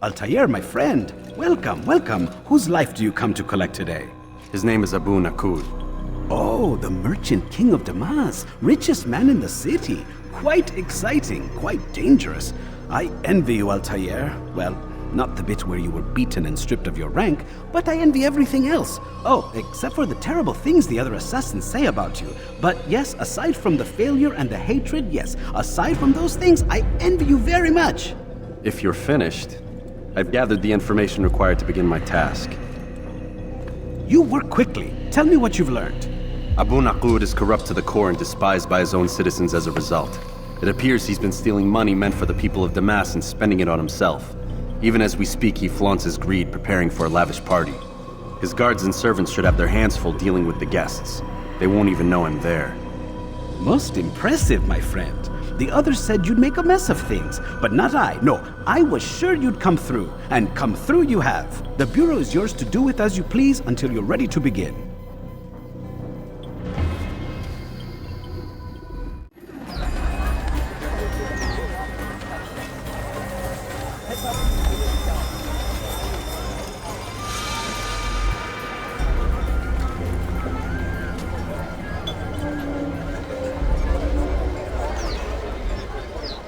Altair, my friend. Welcome, welcome. Whose life do you come to collect today? His name is Abu Nuqoud. Oh, the merchant king of Damascus. Richest man in the city. Quite exciting, quite dangerous. I envy you, Altair. Well, not the bit where you were beaten and stripped of your rank, but I envy everything else. Oh, except for the terrible things the other assassins say about you. But yes, aside from the failure and the hatred, yes, aside from those things, I envy you very much. If you're finished, I've gathered the information required to begin my task. You work quickly. Tell me what you've learned. Abu Nuqoud is corrupt to the core and despised by his own citizens as a result. It appears he's been stealing money meant for the people of Damascus and spending it on himself. Even as we speak, he flaunts his greed, preparing for a lavish party. His guards and servants should have their hands full dealing with the guests. They won't even know I'm there. Most impressive, my friend. The others said you'd make a mess of things, but not I. No, I was sure you'd come through, and come through you have. The Bureau is yours to do with as you please until you're ready to begin.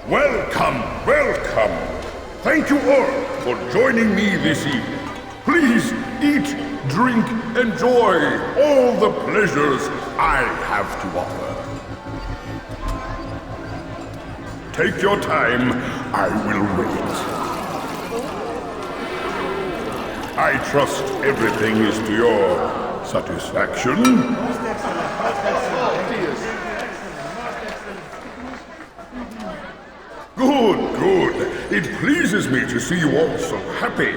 Welcome, welcome. Thank you all for joining me this evening. Please eat, drink, enjoy all the pleasures I have to offer. Take your time, I will wait. I trust everything is to your satisfaction. Good, good. It pleases me to see you all so happy.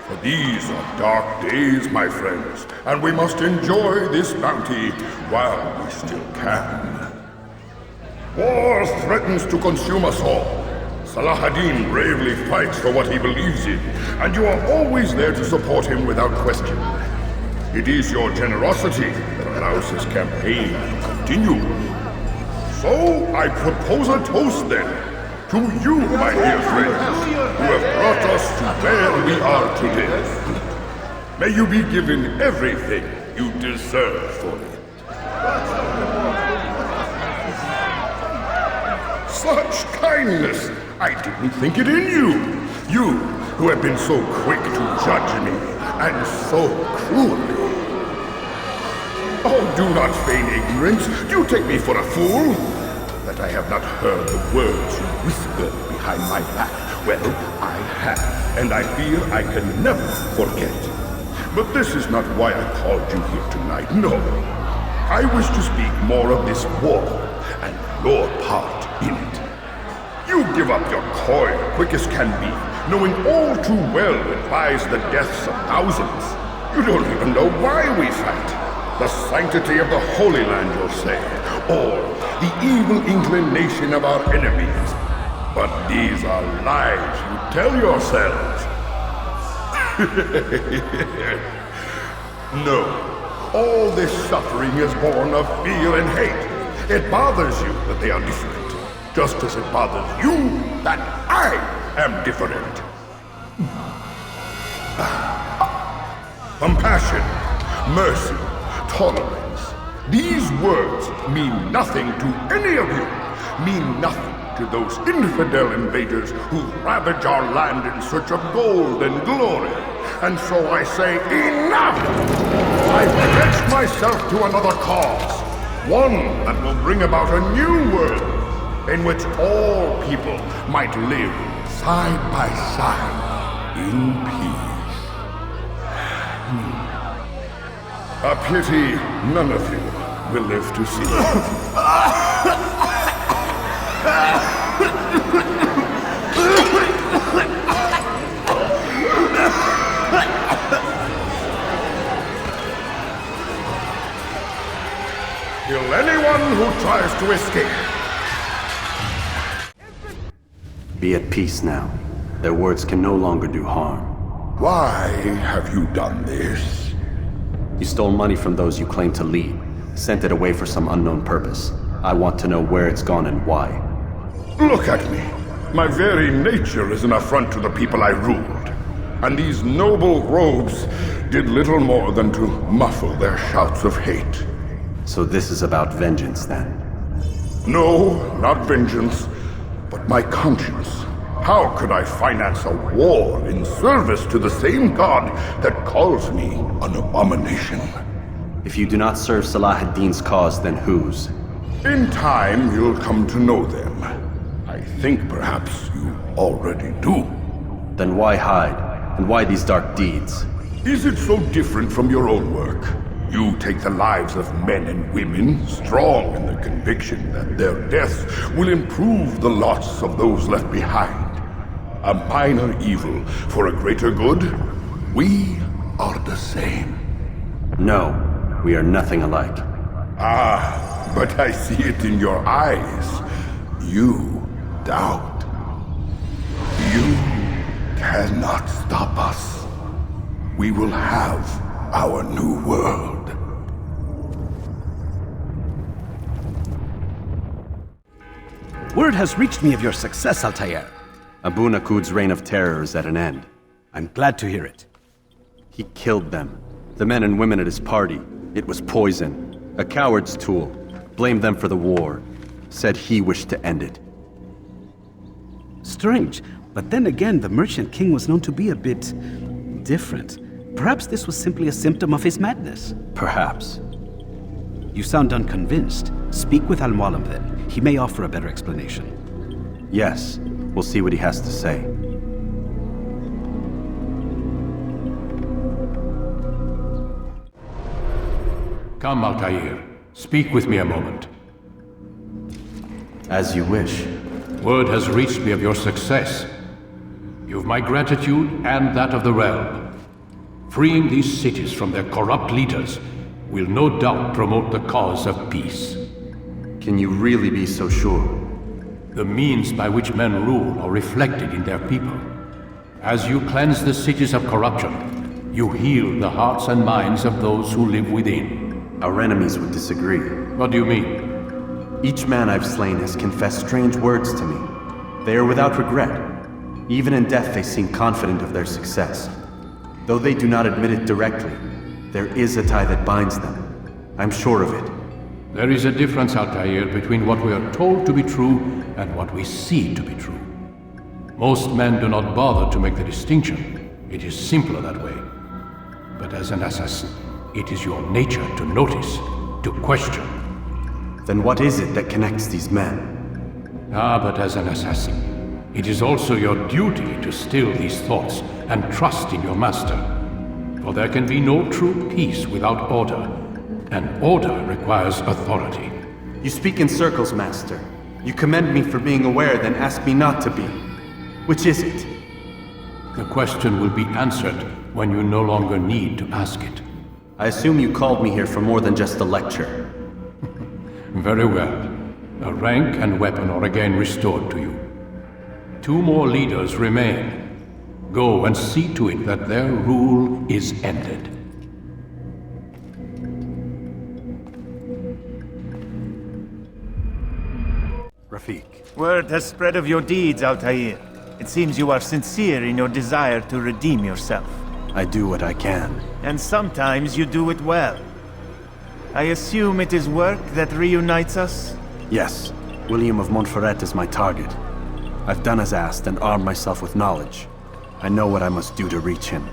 For these are dark days, my friends, and we must enjoy this bounty while we still can. War threatens to consume us all. Addin bravely fights for what he believes in, and you are always there to support him without question. It is your generosity that allows this campaign to continue. So, I propose a toast then. To you, my dear friends, who have brought us to where we are today. May you be given everything you deserve for it. Such kindness! I didn't think it in you! You, who have been so quick to judge me, and so cruelly. Oh, do not feign ignorance. Do you take me for a fool? That I have not heard the words you whispered behind my back. Well, I have, and I fear I can never forget. But this is not why I called you here tonight, no. I wish to speak more of this war, and your part in it. You give up your coin quick as can be, knowing all too well it buys the deaths of thousands. You don't even know why we fight. The sanctity of the Holy Land, you'll say, or the evil inclination of our enemies. But these are lies you tell yourselves. No, all this suffering is born of fear and hate. It bothers you that they are different, just as it bothers you that I am different. Compassion, mercy, tolerance. These words mean nothing to any of you, mean nothing to those infidel invaders who ravage our land in search of gold and glory. And so I say, enough! I pledge myself to another cause, one that will bring about a new world in which all people might live side by side in peace. A pity none of you will live to see it. Kill anyone who tries to escape. Be at peace now. Their words can no longer do harm. Why have you done this? You stole money from those you claim to lead, sent it away for some unknown purpose. I want to know where it's gone and why. Look at me. My very nature is an affront to the people I ruled. and these noble robes did little more than to muffle their shouts of hate. So this is about vengeance, then? No, not vengeance, but my conscience. How could I finance a war in service to the same god that calls me an abomination? If you do not serve Salah ad-Din's cause, then whose? In time, you'll come to know them. I think perhaps you already do. Then why hide? And why these dark deeds? Is it so different from your own work? You take the lives of men and women, strong in the conviction that their deaths will improve the lots of those left behind. A minor evil for a greater good? We are the same. No, we are nothing alike. Ah, but I see it in your eyes. You doubt. You cannot stop us. We will have our new world. Word has reached me of your success, Altair. Abu Nuqoud's reign of terror is at an end. I'm glad to hear it. He killed them. The men and women at his party. It was poison. A coward's tool. Blamed them for the war. Said he wished to end it. Strange, but then again, the Merchant King was known to be a bit different. Perhaps this was simply a symptom of his madness. Perhaps. You sound unconvinced. Speak with Mualim then. He may offer a better explanation. Yes, we'll see what he has to say. Come, Altair. Speak with me a moment. As you wish. Word has reached me of your success. You've my gratitude and that of the realm. Freeing these cities from their corrupt leaders will no doubt promote the cause of peace. Can you really be so sure? The means by which men rule are reflected in their people. As you cleanse the cities of corruption, you heal the hearts and minds of those who live within. Our enemies would disagree. What do you mean? Each man I've slain has confessed strange words to me. They are without regret. Even in death they seem confident of their success. Though they do not admit it directly, there is a tie that binds them. I'm sure of it. There is a difference, Altair, between what we are told to be true and what we see to be true. Most men do not bother to make the distinction. It is simpler that way. But as an assassin, it is your nature to notice, to question. Then what is it that connects these men? Ah, but as an assassin, it is also your duty to still these thoughts and trust in your master. For there can be no true peace without order, and order requires authority. You speak in circles, Master. You commend me for being aware, then ask me not to be. Which is it? The question will be answered when you no longer need to ask it. I assume you called me here for more than just a lecture. Very well. A rank and weapon are again restored to you. 2 more leaders remain. Go and see to it that their rule is ended. Rafiq. Word has spread of your deeds, Altair. It seems you are sincere in your desire to redeem yourself. I do what I can. And sometimes you do it well. I assume it is work that reunites us? Yes. William of Montferrat is my target. I've done as asked and armed myself with knowledge. I know what I must do to reach him.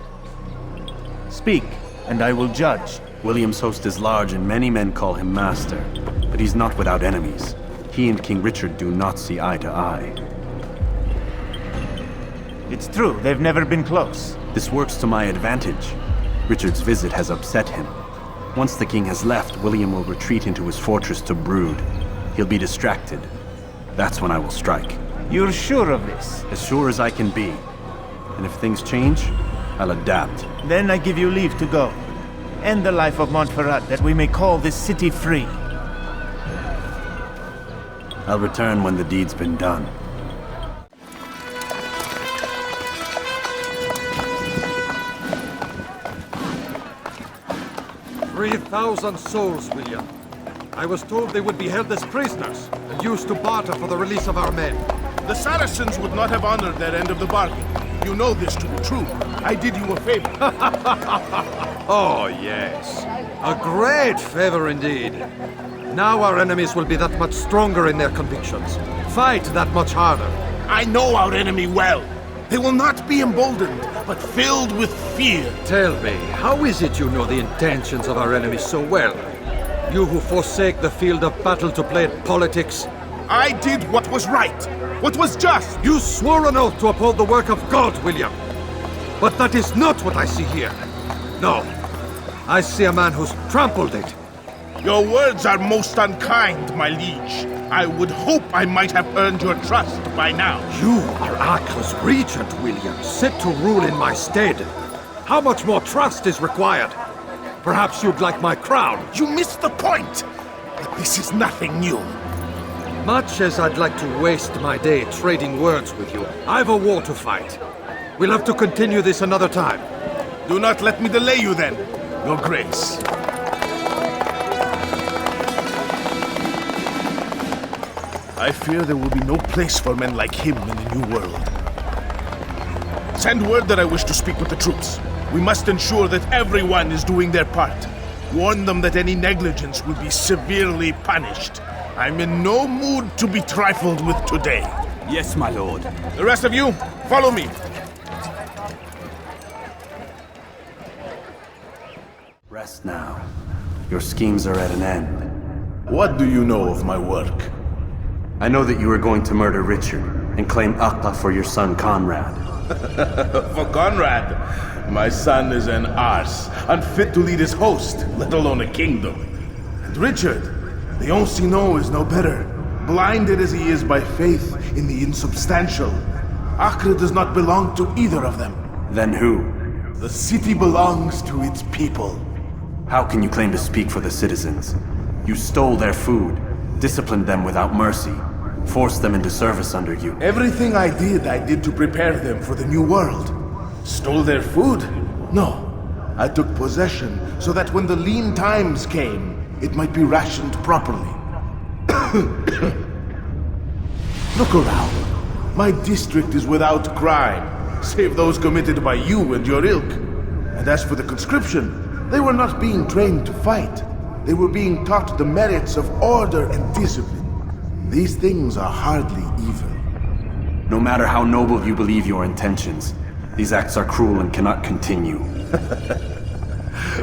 Speak, and I will judge. William's host is large and many men call him master, but he's not without enemies. He and King Richard do not see eye to eye. It's true, they've never been close. This works to my advantage. Richard's visit has upset him. Once the king has left, William will retreat into his fortress to brood. He'll be distracted. That's when I will strike. You're sure of this? As sure as I can be. And if things change, I'll adapt. Then I give you leave to go. End the life of Montferrat, that we may call this city free. I'll return when the deed's been done. "3,000 souls, William. I was told they would be held as prisoners and used to barter for the release of our men. The Saracens would not have honored their end of the bargain. You know this to be true. I did you a favor. Oh, yes. A great favor indeed. Now our enemies will be that much stronger in their convictions. Fight that much harder. I know our enemy well. They will not be emboldened, but filled with fear. Tell me, how is it you know the intentions of our enemies so well? You who forsake the field of battle to play at politics? I did what was right, what was just. You swore an oath to uphold the work of God, William. But that is not what I see here. No. I see a man who's trampled it. Your words are most unkind, my liege. I would hope I might have earned your trust by now. You are Acre's regent, William, set to rule in my stead. How much more trust is required? Perhaps you'd like my crown. You missed the point. But this is nothing new. Much as I'd like to waste my day trading words with you, I've a war to fight. We'll have to continue this another time. Do not let me delay you then, Your Grace. I fear there will be no place for men like him in the New World. Send word that I wish to speak with the troops. We must ensure that everyone is doing their part. Warn them that any negligence will be severely punished. I'm in no mood to be trifled with today. Yes, my lord. The rest of you, follow me. Rest now. Your schemes are at an end. What do you know of my work? I know that you are going to murder Richard and claim Acre for your son Conrad. For Conrad, my son is an arse, unfit to lead his host, let alone a kingdom. And Richard, the Ancien is no better, blinded as he is by faith in the insubstantial. Acre does not belong to either of them. Then who? The city belongs to its people. How can you claim to speak for the citizens? You stole their food, disciplined them without mercy, forced them into service under you. Everything I did to prepare them for the new world. Stole their food? No. I took possession so that when the lean times came, it might be rationed properly. Look around. My district is without crime, save those committed by you and your ilk. And as for the conscription, they were not being trained to fight. They were being taught the merits of order and discipline. These things are hardly evil. No matter how noble you believe your intentions, these acts are cruel and cannot continue.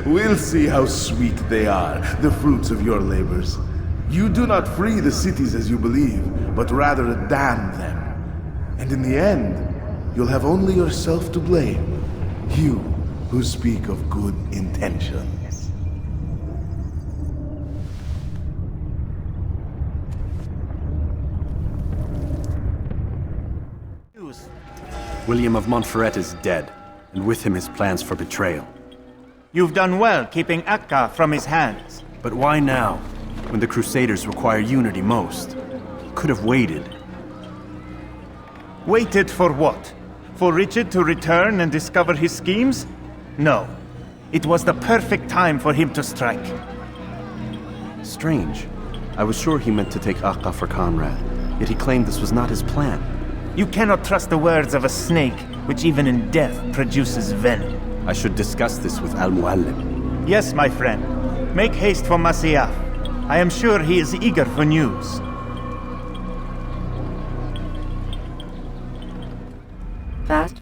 We'll see how sweet they are, the fruits of your labors. You do not free the cities as you believe, but rather damn them. And in the end, you'll have only yourself to blame. You who speak of good intentions. William of Montferrat is dead, and with him his plans for betrayal. You've done well keeping Acre from his hands. But why now, when the Crusaders require unity most? Could have waited. Waited for what? For Richard to return and discover his schemes? No. It was the perfect time for him to strike. Strange. I was sure he meant to take Acre for Conrad, yet he claimed this was not his plan. You cannot trust the words of a snake, which even in death produces venom. I should discuss this with Mualim. Yes, my friend. Make haste for Masyaf. I am sure he is eager for news. Fast.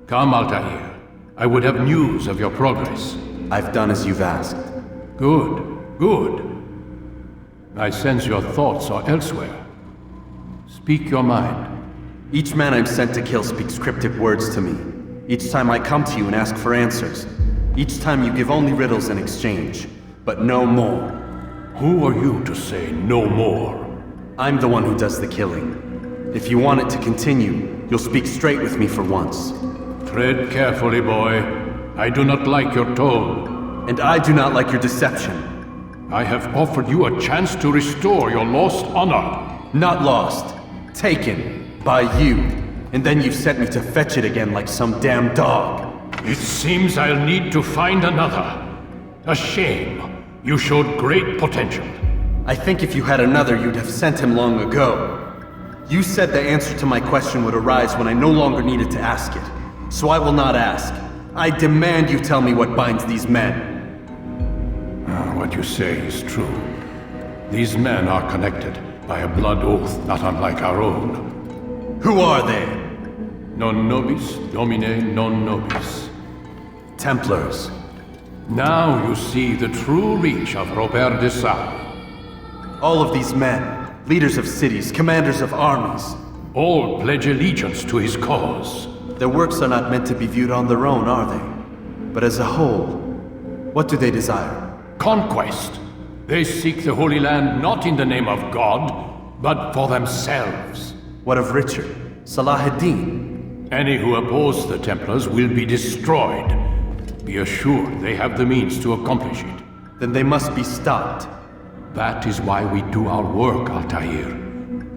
Come, Altair. I would have news of your progress. I've done as you've asked. Good, good. I sense your thoughts are elsewhere. Speak your mind. Each man I'm sent to kill speaks cryptic words to me. Each time I come to you and ask for answers. Each time you give only riddles in exchange, but no more. Who are you to say no more? I'm the one who does the killing. If you want it to continue, you'll speak straight with me for once. Tread carefully, boy. I do not like your tone. And I do not like your deception. I have offered you a chance to restore your lost honor. Not lost. Taken. By you. And then you sent me to fetch it again like some damn dog. It seems I'll need to find another. A shame. You showed great potential. I think if you had another, you'd have sent him long ago. You said the answer to my question would arise when I no longer needed to ask it. So I will not ask. I demand you tell me what binds these men. What you say is true. These men are connected by a blood oath not unlike our own. Who are they? Non nobis, domine non nobis. Templars. Now you see the true reach of Robert de Sales. All of these men, leaders of cities, commanders of armies. All pledge allegiance to his cause. Their works are not meant to be viewed on their own, are they? But as a whole, what do they desire? Conquest. They seek the Holy Land not in the name of God, but for themselves. What of Richard? Salah ad-Din? Any who oppose the Templars will be destroyed. Be assured they have the means to accomplish it. Then they must be stopped. That is why we do our work, Altair.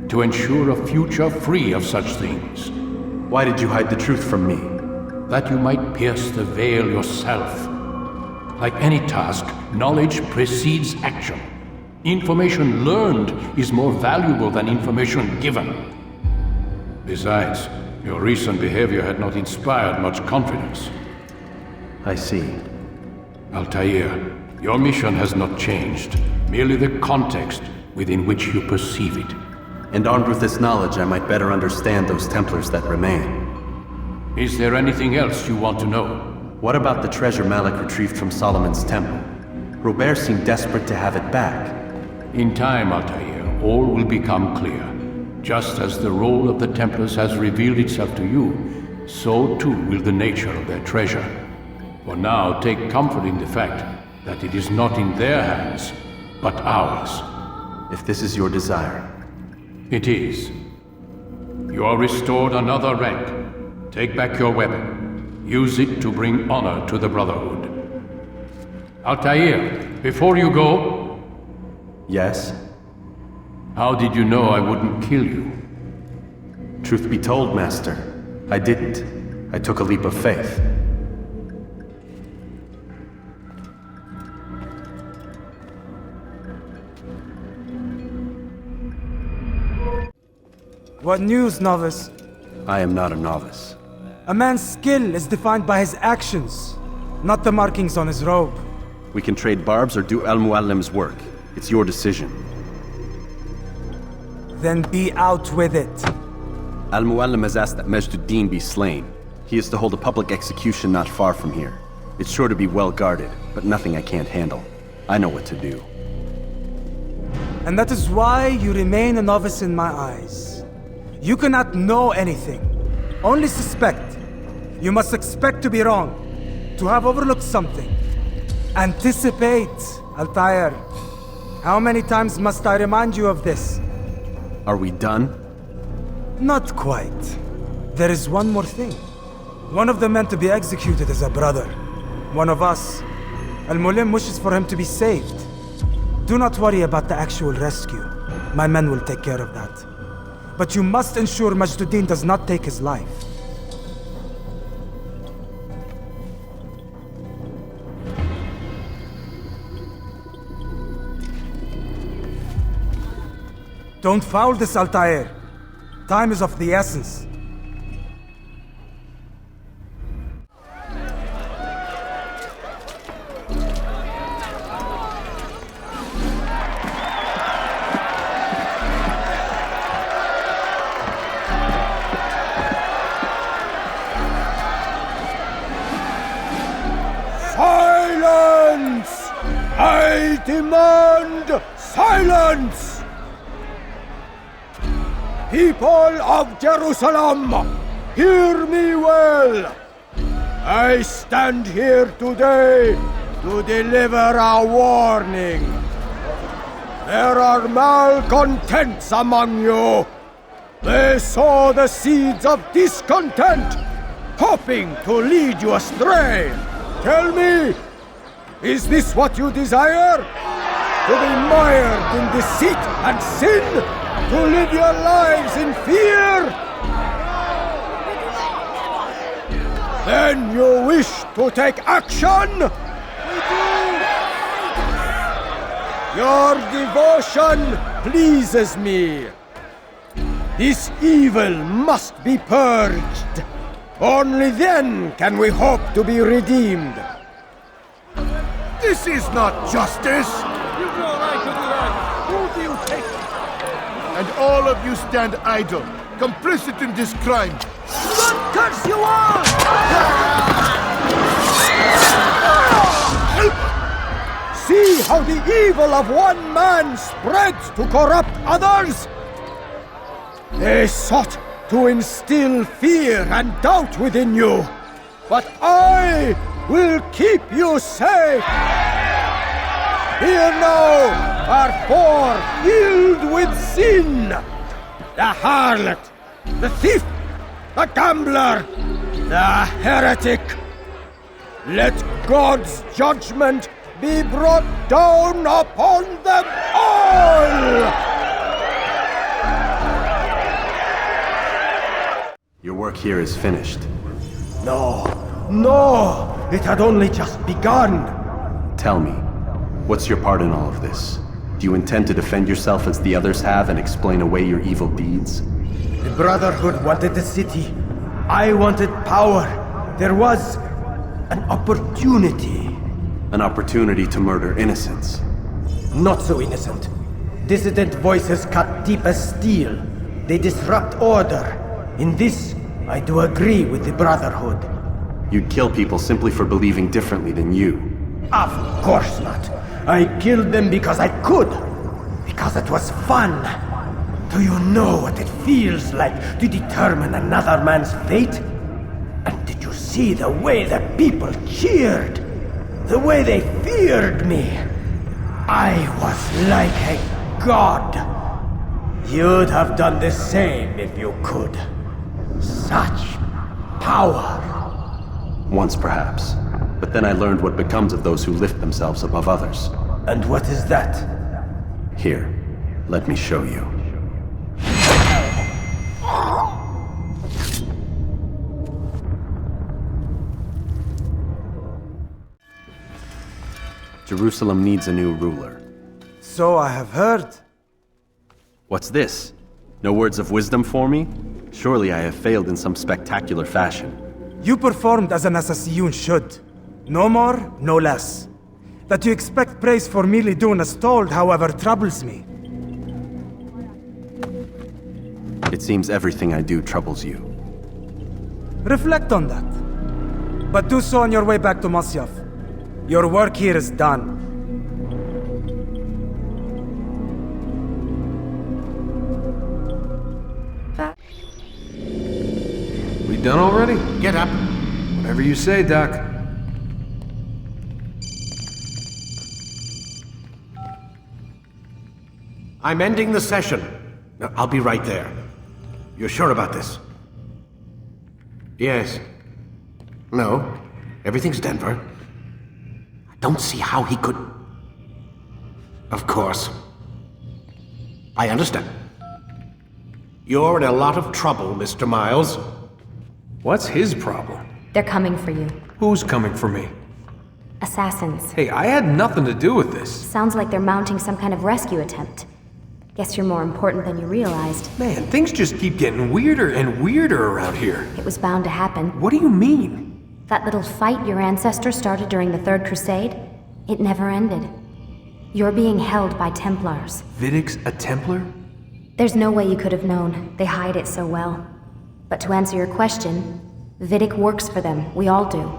To ensure a future free of such things. Why did you hide the truth from me? That you might pierce the veil yourself. Like any task, knowledge precedes action. Information learned is more valuable than information given. Besides, your recent behavior had not inspired much confidence. I see. Altair, your mission has not changed. Merely the context within which you perceive it. And armed with this knowledge, I might better understand those Templars that remain. Is there anything else you want to know? What about the treasure Malik retrieved from Solomon's temple? Robert seemed desperate to have it back. In time, Altair, all will become clear. Just as the role of the Templars has revealed itself to you, so too will the nature of their treasure. For now, take comfort in the fact that it is not in their hands, but ours. If this is your desire. It is. You are restored another rank. Take back your weapon. Use it to bring honor to the Brotherhood. Altair, before you go... Yes? How did you know I wouldn't kill you? Truth be told, Master, I didn't. I took a leap of faith. What news, novice? I am not a novice. A man's skill is defined by his actions, not the markings on his robe. We can trade barbs or do Al-Mualim's work. It's your decision. Then be out with it. Al-Mualim has asked that Majd be slain. He is to hold a public execution not far from here. It's sure to be well guarded, but nothing I can't handle. I know what to do. And that is why you remain a novice in my eyes. You cannot know anything, only suspect. You must expect to be wrong, to have overlooked something. Anticipate, Altair. How many times must I remind you of this? Are we done? Not quite. There is one more thing. One of the men to be executed is a brother. One of us. Al-Mualim wishes for him to be saved. Do not worry about the actual rescue. My men will take care of that. But you must ensure Majd does not take his life. Don't foul this, Altair. Time is of the essence. Silence! I demand silence! People of Jerusalem, hear me well. I stand here today to deliver a warning. There are malcontents among you. They sow the seeds of discontent, hoping to lead you astray. Tell me, is this what you desire? To be mired in deceit and sin? To live your lives in fear? Then you wish to take action? Your devotion pleases me. This evil must be purged. Only then can we hope to be redeemed. This is not justice! You know I could do that. Who do you take? And all of you stand idle, complicit in this crime. God curse you all! See how the evil of one man spreads to corrupt others? They sought to instill fear and doubt within you, but I will keep you safe. Here now are four filled with sin. The harlot, the thief, the gambler, the heretic. Let God's judgment be brought down upon them all! Your work here is finished. No, it had only just begun. Tell me, what's your part in all of this? Do you intend to defend yourself as the others have and explain away your evil deeds? The Brotherhood wanted the city. I wanted power. There was an opportunity. An opportunity to murder innocents. Not so innocent. Dissident voices cut deep as steel. They disrupt order. In this, I do agree with the Brotherhood. You'd kill people simply for believing differently than you. Of course not. I killed them because I could. Because it was fun. Do you know what it feels like to determine another man's fate? And did you see the way the people cheered? The way they feared me? I was like a god. You'd have done the same if you could. Such power. Once perhaps. But then I learned what becomes of those who lift themselves above others. And what is that? Here, let me show you. Jerusalem needs a new ruler. So I have heard. What's this? No words of wisdom for me? Surely I have failed in some spectacular fashion. You performed as an assassin should. No more, no less. That you expect praise for merely doing as told, however, troubles me. It seems everything I do troubles you. Reflect on that. But do so on your way back to Masyaf. Your work here is done. We done already? Get up. Whatever you say, Doc. I'm ending the session. I'll be right there. You're sure about this? Yes. No. Everything's Denver. I don't see how he could... Of course. I understand. You're in a lot of trouble, Mr. Miles. What's his problem? They're coming for you. Who's coming for me? Assassins. Hey, I had nothing to do with this. Sounds like they're mounting some kind of rescue attempt. Guess you're more important than you realized. Man, things just keep getting weirder and weirder around here. It was bound to happen. What do you mean? That little fight your ancestors started during the Third Crusade, it never ended. You're being held by Templars. Vidic's a Templar? There's no way you could have known. They hide it so well. But to answer your question, Vidic works for them. We all do.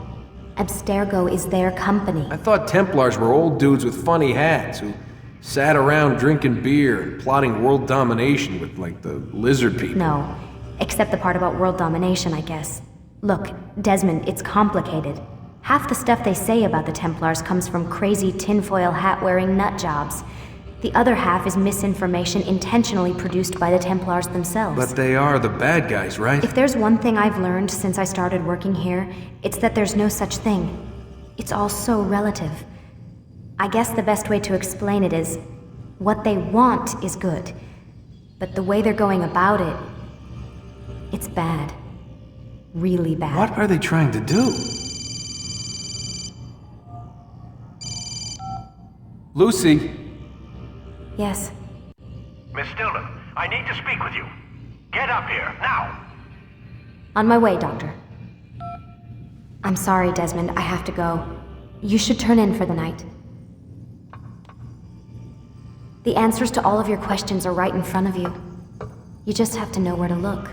Abstergo is their company. I thought Templars were old dudes with funny hats who sat around drinking beer and plotting world domination with, like, the lizard people. No. Except the part about world domination, I guess. Look, Desmond, it's complicated. Half the stuff they say about the Templars comes from crazy tinfoil hat-wearing nutjobs. The other half is misinformation intentionally produced by the Templars themselves. But they are the bad guys, right? If there's one thing I've learned since I started working here, it's that there's no such thing. It's all so relative. I guess the best way to explain it is, what they want is good. But the way they're going about it, it's bad. Really bad. What are they trying to do? Lucy? Yes. Miss Stillman, I need to speak with you. Get up here, now! On my way, Doctor. I'm sorry, Desmond. I have to go. You should turn in for the night. The answers to all of your questions are right in front of you. You just have to know where to look.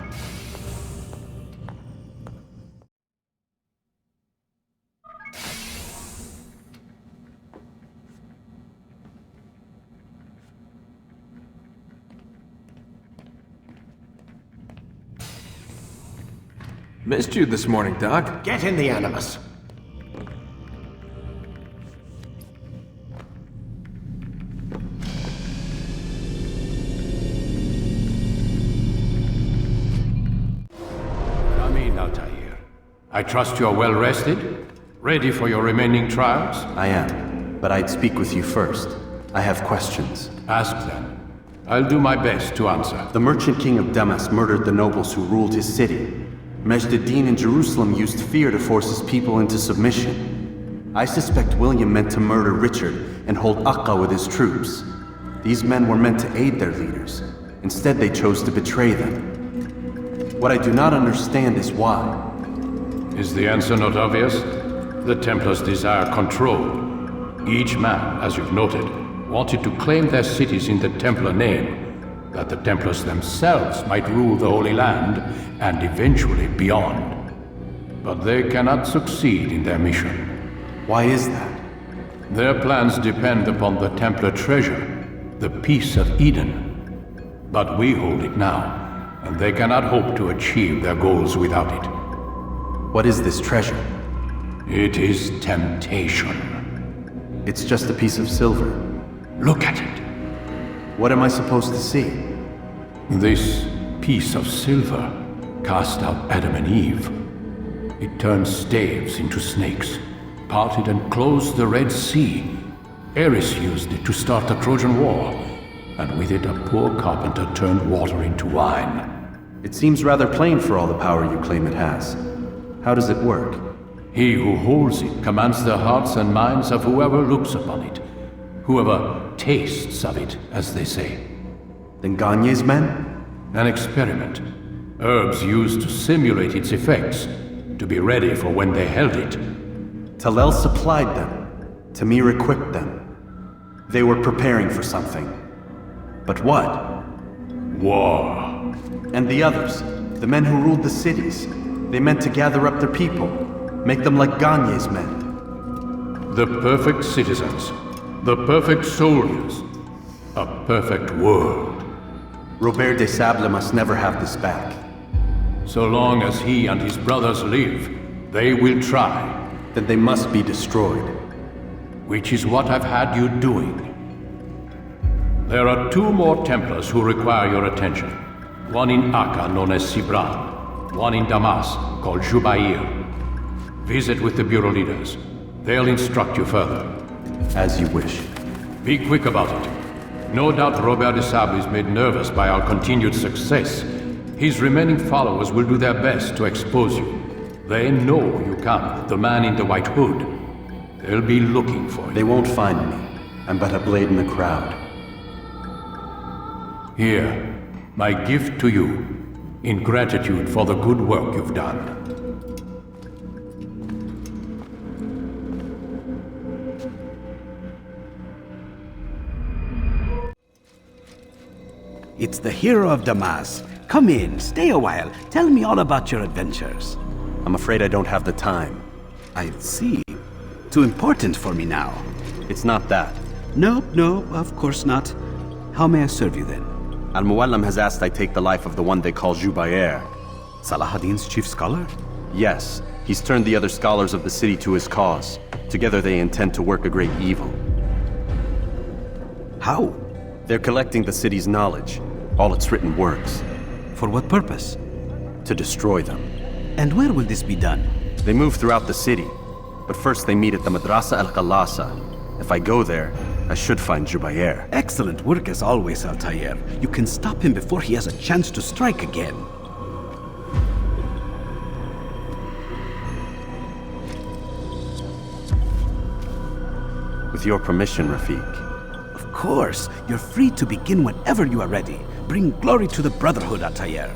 Missed you this morning, Doc. Get in the Animus. Altair. I trust you're well rested? Ready for your remaining trials? I am, but I'd speak with you first. I have questions. Ask them. I'll do my best to answer. The merchant king of Damascus murdered the nobles who ruled his city. Majd in Jerusalem used fear to force his people into submission. I suspect William meant to murder Richard and hold Acre with his troops. These men were meant to aid their leaders. Instead, they chose to betray them. What I do not understand is why. Is the answer not obvious? The Templars desire control. Each man, as you've noted, wanted to claim their cities in the Templar name, that the Templars themselves might rule the Holy Land and eventually beyond. But they cannot succeed in their mission. Why is that? Their plans depend upon the Templar treasure, the Peace of Eden. But we hold it now, and they cannot hope to achieve their goals without it. What is this treasure? It is temptation. It's just a piece of silver. Look at it. What am I supposed to see? This piece of silver cast out Adam and Eve. It turned staves into snakes, parted and closed the Red Sea. Ares used it to start the Trojan War, and with it a poor carpenter turned water into wine. It seems rather plain for all the power you claim it has. How does it work? He who holds it commands the hearts and minds of whoever looks upon it. Whoever tastes of it, as they say. Then Gagne's men? An experiment. Herbs used to simulate its effects, to be ready for when they held it. Talel supplied them. Tamir equipped them. They were preparing for something. But what? War. And the others, the men who ruled the cities, they meant to gather up their people, make them like Gagne's men. The perfect citizens. The perfect soldiers. A perfect world. Robert de Sable must never have this back. So long as he and his brothers live, they will try. Then they must be destroyed. Which is what I've had you doing. There are 2 more Templars who require your attention. One in Acre, known as Sibrand. One in Damascus, called Zubair. Visit with the Bureau leaders. They'll instruct you further. As you wish. Be quick about it. No doubt Robert de Sable is made nervous by our continued success. His remaining followers will do their best to expose you. They know you come, the man in the white hood. They'll be looking for you. They won't find me. I'm but a blade in the crowd. Here, my gift to you, in gratitude for the good work you've done. It's the hero of Damascus. Come in, stay a while. Tell me all about your adventures. I'm afraid I don't have the time. I see. Too important for me now. It's not that. No, of course not. How may I serve you then? Mualim has asked I take the life of the one they call Zubair. Salahadin's chief scholar? Yes. He's turned the other scholars of the city to his cause. Together they intend to work a great evil. How? They're collecting the city's knowledge, all its written works. For what purpose? To destroy them. And where will this be done? They move throughout the city, but first they meet at the Madrasa al-Khalasa. If I go there, I should find Zubair. Excellent work as always, Altair. You can stop him before he has a chance to strike again. With your permission, Rafiq. Of course, you're free to begin whenever you are ready. Bring glory to the Brotherhood, Altair.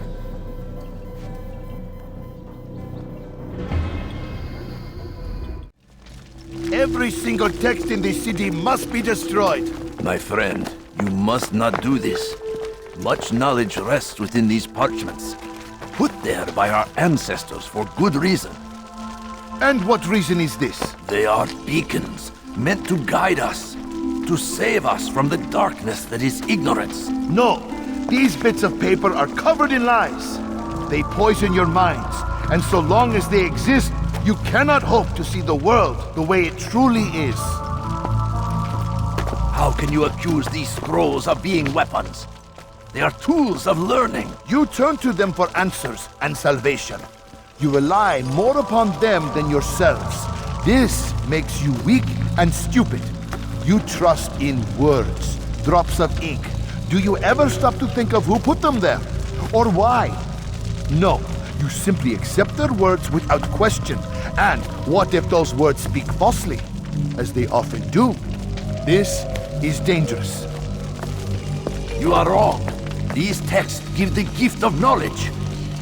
Every single text in this city must be destroyed. My friend, you must not do this. Much knowledge rests within these parchments, put there by our ancestors for good reason. And what reason is this? They are beacons, meant to guide us, to save us from the darkness that is ignorance. No, these bits of paper are covered in lies. They poison your minds, and so long as they exist, you cannot hope to see the world the way it truly is. How can you accuse these scrolls of being weapons? They are tools of learning. You turn to them for answers and salvation. You rely more upon them than yourselves. This makes you weak and stupid. You trust in words, drops of ink. Do you ever stop to think of who put them there? Or why? No, you simply accept their words without question. And what if those words speak falsely? As they often do. This is dangerous. You are wrong. These texts give the gift of knowledge.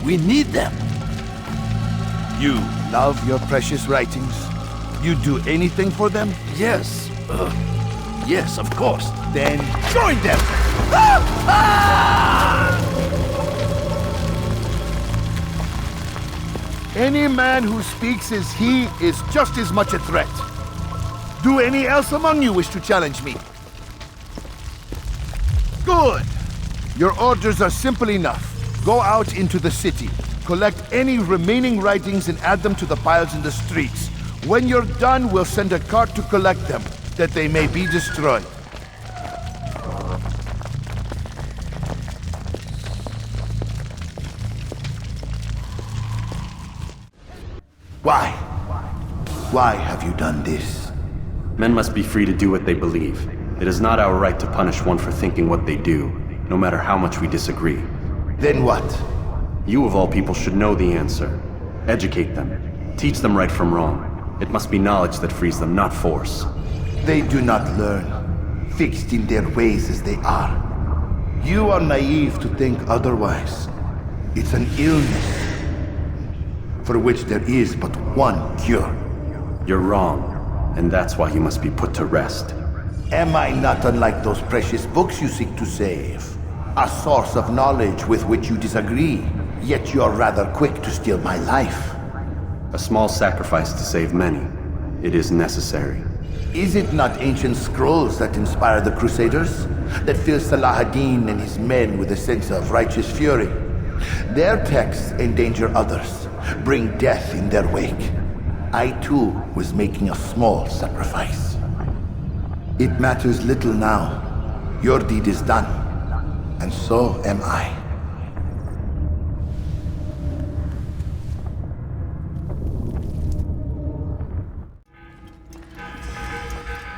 We need them. You love your precious writings? You do anything for them? Yes. Yes, of course. Then join them! Any man who speaks as he is just as much a threat. Do any else among you wish to challenge me? Good! Your orders are simple enough. Go out into the city, collect any remaining writings and add them to the piles in the streets. When you're done, we'll send a cart to collect them, that they may be destroyed. Why? Why have you done this? Men must be free to do what they believe. It is not our right to punish one for thinking what they do, no matter how much we disagree. Then what? You of all people should know the answer. Educate them. Teach them right from wrong. It must be knowledge that frees them, not force. They do not learn, fixed in their ways as they are. You are naive to think otherwise. It's an illness for which there is but one cure. You're wrong, and that's why you must be put to rest. Am I not unlike those precious books you seek to save? A source of knowledge with which you disagree, yet you're rather quick to steal my life. A small sacrifice to save many. It is necessary. Is it not ancient scrolls that inspire the Crusaders? That fill Salah ad-Din and his men with a sense of righteous fury? Their texts endanger others, bring death in their wake. I too was making a small sacrifice. It matters little now. Your deed is done, and so am I.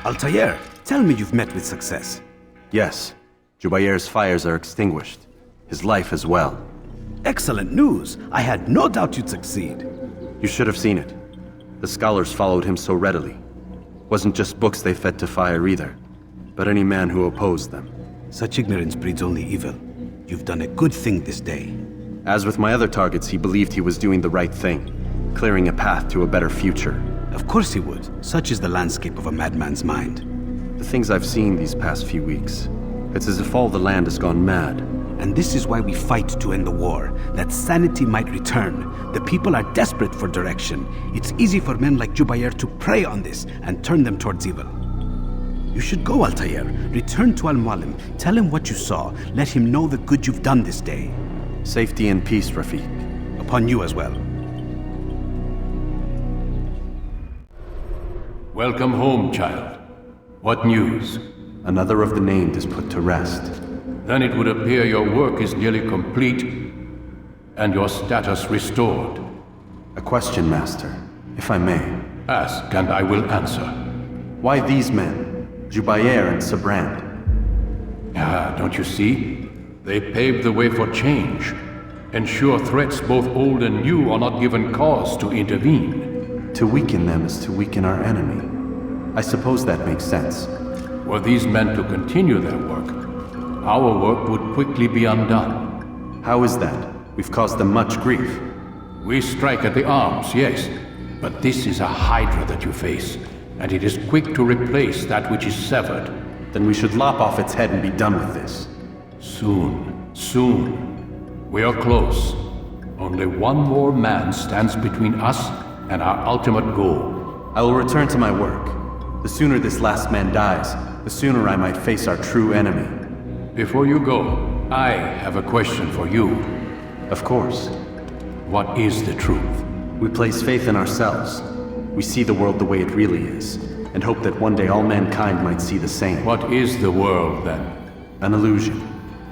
Altair, tell me you've met with success. Yes. Zubair's fires are extinguished. His life as well. Excellent news. I had no doubt you'd succeed. You should have seen it. The scholars followed him so readily. Wasn't just books they fed to fire either, but any man who opposed them. Such ignorance breeds only evil. You've done a good thing this day. As with my other targets, he believed he was doing the right thing, clearing a path to a better future. Of course he would. Such is the landscape of a madman's mind. The things I've seen these past few weeks, it's as if all the land has gone mad. And this is why we fight to end the war, that sanity might return. The people are desperate for direction. It's easy for men like Zubair to prey on this and turn them towards evil. You should go, Altair. Return to Mualim. Tell him what you saw. Let him know the good you've done this day. Safety and peace, Rafiq. Upon you as well. Welcome home, child. What news? Another of the named is put to rest. Then it would appear your work is nearly complete, and your status restored. A question, Master, if I may. Ask, and I will answer. Why these men? Zubair and Sibrand? Ah, don't you see? They paved the way for change. Ensure threats both old and new are not given cause to intervene. To weaken them is to weaken our enemy. I suppose that makes sense. Were these men to continue their work, our work would quickly be undone. How is that? We've caused them much grief. We strike at the arms, yes. But this is a hydra that you face, and it is quick to replace that which is severed. Then we should lop off its head and be done with this. Soon, soon. We are close. Only one more man stands between us and our ultimate goal. I will return to my work. The sooner this last man dies, the sooner I might face our true enemy. Before you go, I have a question for you. Of course. What is the truth? We place faith in ourselves. We see the world the way it really is, and hope that one day all mankind might see the same. What is the world, then? An illusion.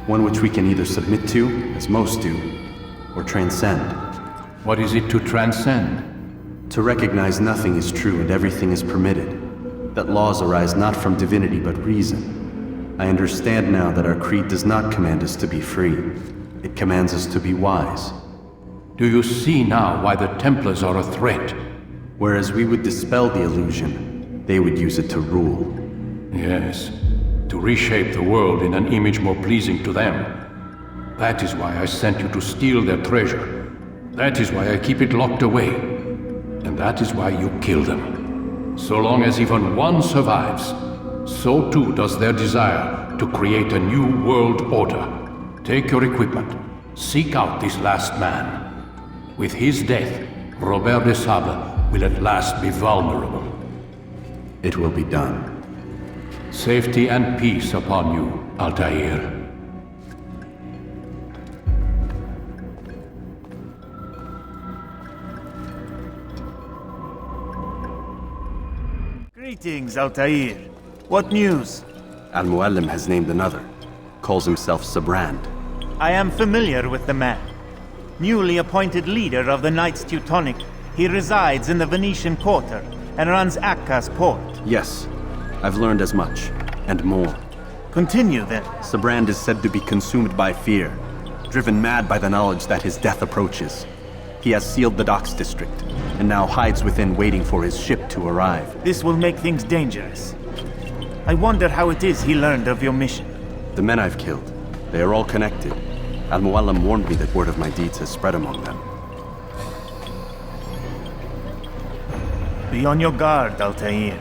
One which we can either submit to, as most do, or transcend. What is it to transcend? To recognize nothing is true and everything is permitted. That laws arise not from divinity but reason. I understand now that our creed does not command us to be free. It commands us to be wise. Do you see now why the Templars are a threat? Whereas we would dispel the illusion, they would use it to rule. Yes, to reshape the world in an image more pleasing to them. That is why I sent you to steal their treasure. That is why I keep it locked away. And that is why you kill them. So long as even one survives, so too does their desire to create a new world order. Take your equipment. Seek out this last man. With his death, Robert de Sable will at last be vulnerable. It will be done. Safety and peace upon you, Altair. Greetings, Altair. What news? Mualim has named another. Calls himself Sibrand. I am familiar with the man. Newly appointed leader of the Knights Teutonic, he resides in the Venetian Quarter and runs Acre's port. Yes, I've learned as much, and more. Continue then. Sibrand is said to be consumed by fear, driven mad by the knowledge that his death approaches. He has sealed the docks district, and now hides within waiting for his ship to arrive. This will make things dangerous. I wonder how it is he learned of your mission. The men I've killed, they are all connected. Mualim warned me that word of my deeds has spread among them. Be on your guard, Altair.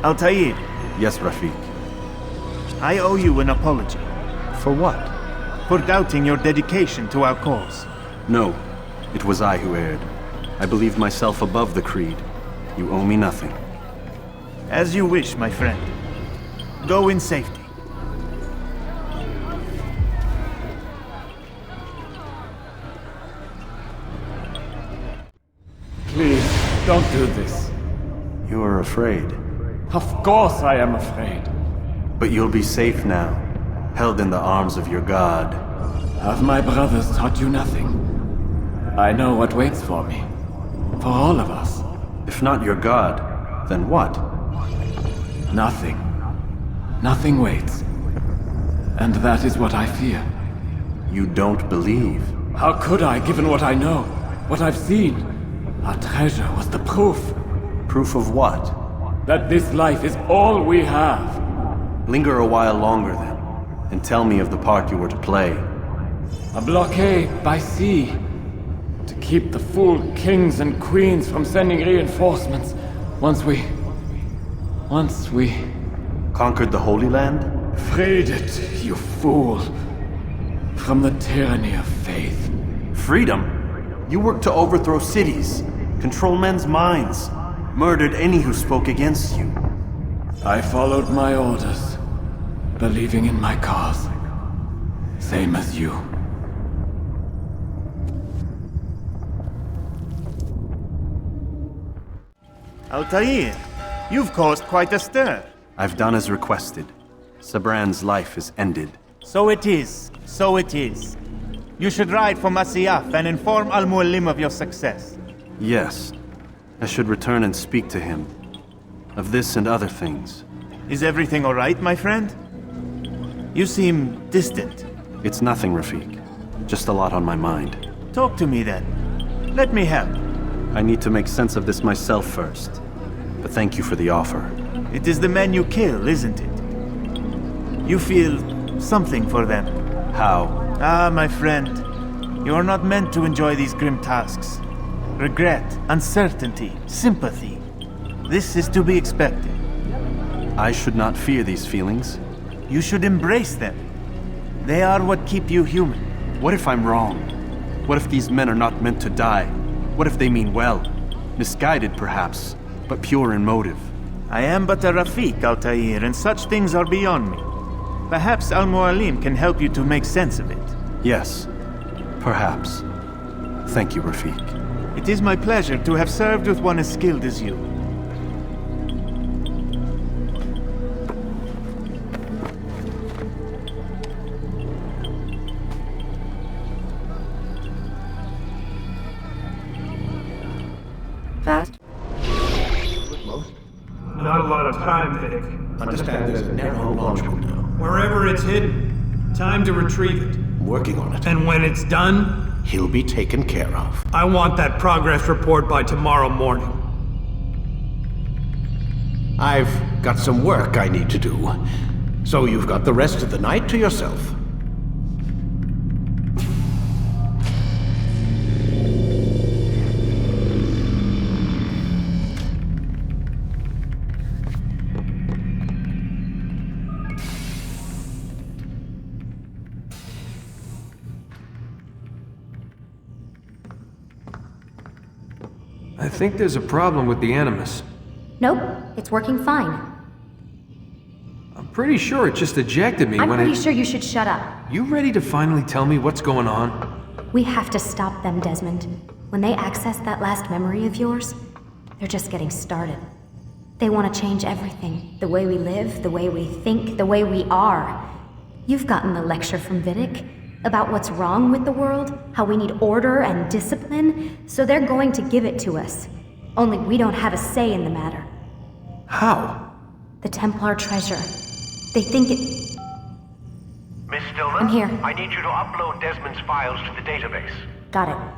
Altair. Yes, Rafiq. I owe you an apology. For what? For doubting your dedication to our cause. No, it was I who erred. I believed myself above the creed. You owe me nothing. As you wish, my friend. Go in safety. Please, don't do this. You are afraid. Of course I am afraid. But you'll be safe now, held in the arms of your god. Have my brothers taught you nothing? I know what waits for me. For all of us. If not your god, then what? Nothing. Nothing waits. And that is what I fear. You don't believe? How could I, given what I know? What I've seen? Our treasure was the proof. Proof of what? That this life is all we have. Linger a while longer then, and tell me of the part you were to play. A blockade by sea. To keep the fool kings and queens from sending reinforcements. Once we... Conquered the Holy Land? Freed it, you fool. From the tyranny of faith. Freedom? You worked to overthrow cities, control men's minds, murdered any who spoke against you. I followed my orders, believing in my cause. Same as you. Altair, you've caused quite a stir. I've done as requested. Sibrand's life is ended. So it is. So it is. You should ride for Masyaf and inform Mualim of your success. Yes. I should return and speak to him. Of this and other things. Is everything all right, my friend? You seem distant. It's nothing, Rafiq. Just a lot on my mind. Talk to me then. Let me help. I need to make sense of this myself first. But thank you for the offer. It is the men you kill, isn't it? You feel something for them. How? Ah, my friend. You are not meant to enjoy these grim tasks. Regret, uncertainty, sympathy. This is to be expected. I should not fear these feelings. You should embrace them. They are what keep you human. What if I'm wrong? What if these men are not meant to die? What if they mean well? Misguided, perhaps, but pure in motive. I am but a Rafiq, Altair, and such things are beyond me. Perhaps Mualim can help you to make sense of it. Yes, perhaps. Thank you, Rafiq. It is my pleasure to have served with one as skilled as you. Fast? Not a lot of time, Vidic. Understand there's a narrow launch window. Wherever it's hidden, time to retrieve it. Working on it. And when it's done, He'll be taken care of. I want that progress report by tomorrow morning. I've got some work I need to do. So you've got the rest of the night to yourself. I think there's a problem with the Animus. Nope, it's working fine. I'm pretty sure it just ejected me I'm when pretty sure you should shut up. You ready to finally tell me what's going on? We have to stop them, Desmond. When they access that last memory of yours, they're just getting started. They want to change everything. The way we live, the way we think, the way we are. You've gotten the lecture from Vidic about what's wrong with the world, how we need order and discipline, so they're going to give it to us. Only we don't have a say in the matter. How? The Templar treasure. They think it... Miss Stillman? I'm here. I need you to upload Desmond's files to the database. Got it.